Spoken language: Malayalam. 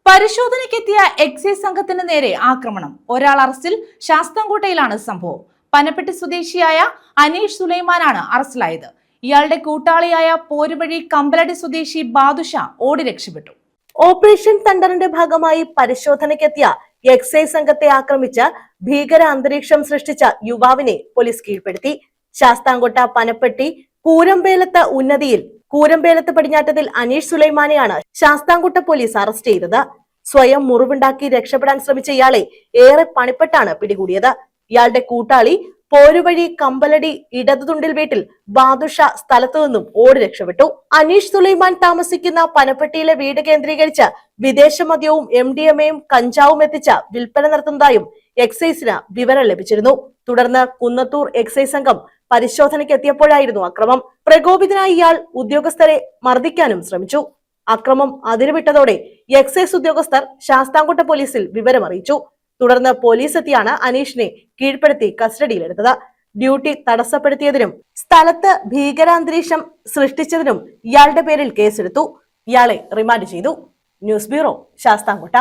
പരിശോധനയ്ക്കെത്തിയ എക്സൈസ് സംഘത്തിന് നേരെ ആക്രമണം. ഒരാൾ അറസ്റ്റിൽ. ശാസ്താംകോട്ടയിലാണ് സംഭവം. പനപ്പെട്ടി സ്വദേശിയായ അനീഷ് സുലൈമാനാണ് അറസ്റ്റിലായത്. ഇയാളുടെ കൂട്ടാളിയായ പോരുവഴി കമ്പലടി സ്വദേശി ബാദുഷ ഓടി രക്ഷപ്പെട്ടു. ഓപ്പറേഷൻ തണ്ടറിന്റെ ഭാഗമായി പരിശോധനയ്ക്കെത്തിയ എക്സൈസ് സംഘത്തെ ആക്രമിച്ച് ഭീകര അന്തരീക്ഷം സൃഷ്ടിച്ച യുവാവിനെ പോലീസ് കീഴ്പ്പെടുത്തി. ശാസ്താംകോട്ട പനപ്പെട്ടി കൂരമ്പേലത്ത് ഉന്നതിയിൽ കൂരമ്പേലത്ത് പടിഞ്ഞാറ്റത്തിൽ അനീഷ് സുലൈമാനെയാണ് ശാസ്താംകോട്ട പോലീസ് അറസ്റ്റ് ചെയ്തത്. സ്വയം മുറിവുണ്ടാക്കി രക്ഷപ്പെടാൻ ശ്രമിച്ച ഇയാളെ ഏറെ പണിപ്പെട്ടാണ് പിടികൂടിയത്. ഇയാളുടെ കൂട്ടാളി പോരുവഴി കമ്പലടി ഇടതുതുണ്ടിൽ വീട്ടിൽ ബാദുഷ സ്ഥലത്തു നിന്നും ഓടി രക്ഷപ്പെട്ടു. അനീഷ് സുലൈമാൻ താമസിക്കുന്ന പനപ്പെട്ടിയിലെ വീട് കേന്ദ്രീകരിച്ച് വിദേശ മദ്യവും MDMA-യും കഞ്ചാവും എത്തിച്ച വിൽപ്പന നടത്തുന്നതായും എക്സൈസിന് വിവരം ലഭിച്ചിരുന്നു. തുടർന്ന് കുന്നത്തൂർ എക്സൈസ് സംഘം പരിശോധനയ്ക്ക് എത്തിയപ്പോഴായിരുന്നു അക്രമം. പ്രകോപിതനായ ഇയാൾ ഉദ്യോഗസ്ഥരെ മർദ്ദിക്കാനും ശ്രമിച്ചു. അക്രമം അതിരുവിട്ടതോടെ എക്സൈസ് ഉദ്യോഗസ്ഥർ ശാസ്താംകോട്ട പോലീസിൽ വിവരം അറിയിച്ചു. തുടർന്ന് പോലീസ് എത്തിയാണ് അനീഷിനെ കീഴ്പ്പെടുത്തി കസ്റ്റഡിയിലെടുത്തത്. ഡ്യൂട്ടി തടസ്സപ്പെടുത്തിയതിനും സ്ഥലത്ത് ഭീകരാന്തരീക്ഷം സൃഷ്ടിച്ചതിനും ഇയാളുടെ പേരിൽ കേസെടുത്തു. ഇയാളെ റിമാൻഡ് ചെയ്തു. News bureau, Sasthamkotta.